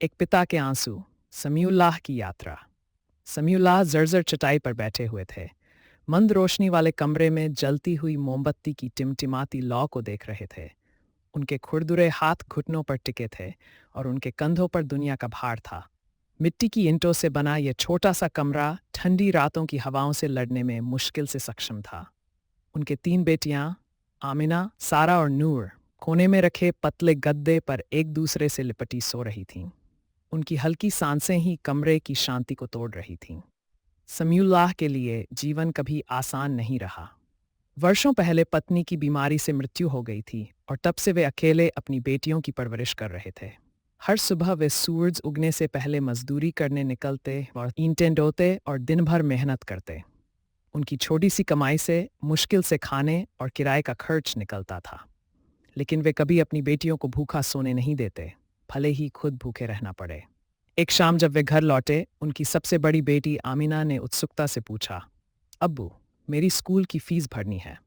एक पिता के आंसू, समीउल्लाह की यात्रा। समीउल्लाह जर्जर चटाई पर बैठे हुए थे। मंद रोशनी वाले कमरे में जलती हुई मोमबत्ती की टिमटिमाती लौ को देख रहे थे। उनके खुरदुरे हाथ घुटनों पर टिके थे और उनके कंधों पर दुनिया का भार था। मिट्टी की ईंटों से बना यह छोटा सा कमरा ठंडी रातों की हवाओं से लड़ने में मुश्किल से सक्षम था। उनके तीन बेटियां, आमिना, सारा और नूर, कोने में रखे पतले गद्दे पर एक दूसरे से लिपटी सो रही थीं। उनकी हल्की सांसें ही कमरे की शांति को तोड़ रही थीं। समीउल्लाह के लिए जीवन कभी आसान नहीं रहा। वर्षों पहले पत्नी की बीमारी से मृत्यु हो गई थी और तब से वे अकेले अपनी बेटियों की परवरिश कर रहे थे। हर सुबह वे सूरज उगने से पहले मजदूरी करने निकलते और ईंटें ढोते और दिन भर मेहनत करते। उनकी छोटी सी कमाई से मुश्किल से खाने और किराए का खर्च निकलता था, लेकिन वे कभी अपनी बेटियों को भूखा सोने नहीं देते, भले ही खुद भूखे रहना पड़े। एक शाम जब वे घर लौटे, उनकी सबसे बड़ी बेटी आमिना ने उत्सुकता से पूछा, अब्बू, मेरी स्कूल की फीस भरनी है।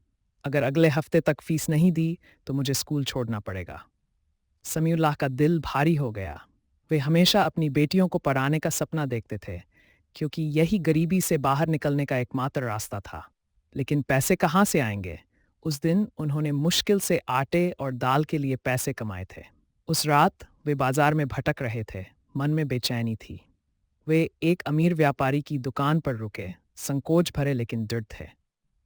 अगर अगले हफ्ते तक फीस नहीं दी तो मुझे स्कूल छोड़ना पड़ेगा। समीउल्लाह का दिल भारी हो गया। वे हमेशा अपनी बेटियों को पढ़ाने का सपना देखते थे, क्योंकि यही गरीबी से बाहर निकलने का एकमात्र रास्ता था। लेकिन पैसे कहाँ से आएंगे? उस दिन उन्होंने मुश्किल से आटे और दाल के लिए पैसे कमाए थे। उस रात वे बाजार में भटक रहे थे, मन में बेचैनी थी। वे एक अमीर व्यापारी की दुकान पर रुके, संकोच भरे लेकिन दृढ़ थे।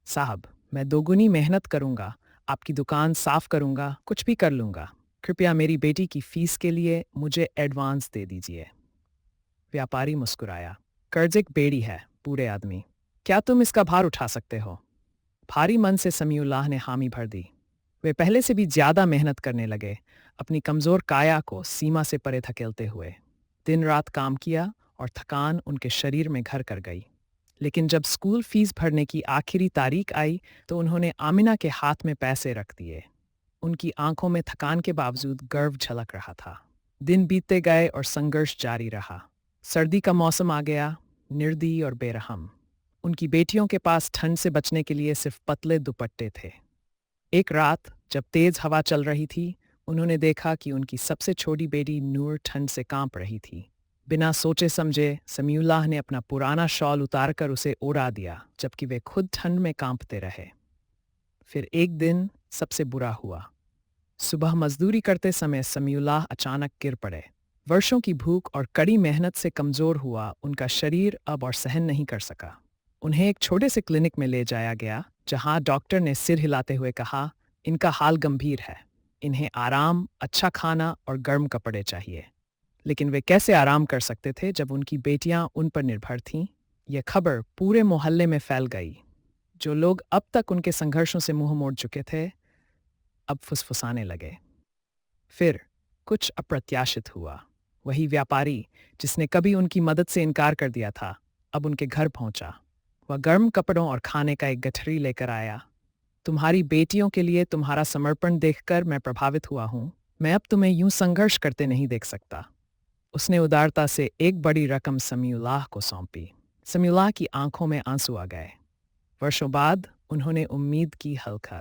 साहब, मैं दोगुनी मेहनत करूंगा, आपकी दुकान साफ करूंगा, कुछ भी कर लूंगा। कृपया मेरी बेटी की फीस के लिए मुझे एडवांस दे दीजिए। व्यापारी मुस्कुराया। कर्ज एक बेड़ी है, बूढ़े आदमी। क्या तुम इसका भार उठा सकते हो? भारी मन से समीउल्लाह ने हामी भर दी। वे पहले से भी ज्यादा मेहनत करने लगे, अपनी कमजोर काया को सीमा से परे धकेलते हुए। दिन रात काम किया और थकान उनके शरीर में घर कर गई। लेकिन जब स्कूल फीस भरने की आखिरी तारीख आई तो उन्होंने आमिना के हाथ में पैसे रख दिए। उनकी आंखों में थकान के बावजूद गर्व झलक रहा था। दिन बीतते गए और संघर्ष जारी रहा। सर्दी का मौसम आ गया, निर्दयी और बेरहम। उनकी बेटियों के पास ठंड से बचने के लिए सिर्फ पतले दुपट्टे थे। एक रात जब तेज हवा चल रही थी, उन्होंने देखा कि उनकी सबसे छोटी बेटी नूर ठंड से कांप रही थी। बिना सोचे समझे समीउल्लाह ने अपना पुराना शॉल उतारकर उसे ओढ़ा दिया, जबकि वे खुद ठंड में कांपते रहे। फिर एक दिन सबसे बुरा हुआ। सुबह मजदूरी करते समय समीउल्लाह अचानक गिर पड़े। वर्षों की भूख और कड़ी मेहनत से कमजोर हुआ उनका शरीर अब और सहन नहीं कर सका। उन्हें एक छोटे से क्लिनिक में ले जाया गया, जहां डॉक्टर ने सिर हिलाते हुए कहा, इनका हाल गंभीर है। इन्हें आराम, अच्छा खाना और गर्म कपड़े चाहिए। लेकिन वे कैसे आराम कर सकते थे जब उनकी बेटियां उन पर निर्भर थीं? यह खबर पूरे मोहल्ले में फैल गई। जो लोग अब तक उनके संघर्षों से मुंह मोड़ चुके थे, अब फुसफुसाने लगे। फिर कुछ अप्रत्याशित हुआ। वही व्यापारी जिसने कभी उनकी मदद से इनकार कर दिया था, अब उनके घर पहुंचा। वह गर्म कपड़ों और खाने का एक गठरी लेकर आया। तुम्हारी बेटियों के लिए तुम्हारा समर्पण देखकर मैं प्रभावित हुआ हूं। मैं अब तुम्हें यूं संघर्ष करते नहीं देख सकता। उसने उदारता से एक बड़ी रकम समीउल्लाह को सौंपी। समीउल्लाह की आंखों में आंसू आ गए। वर्षों बाद उन्होंने उम्मीद की हलका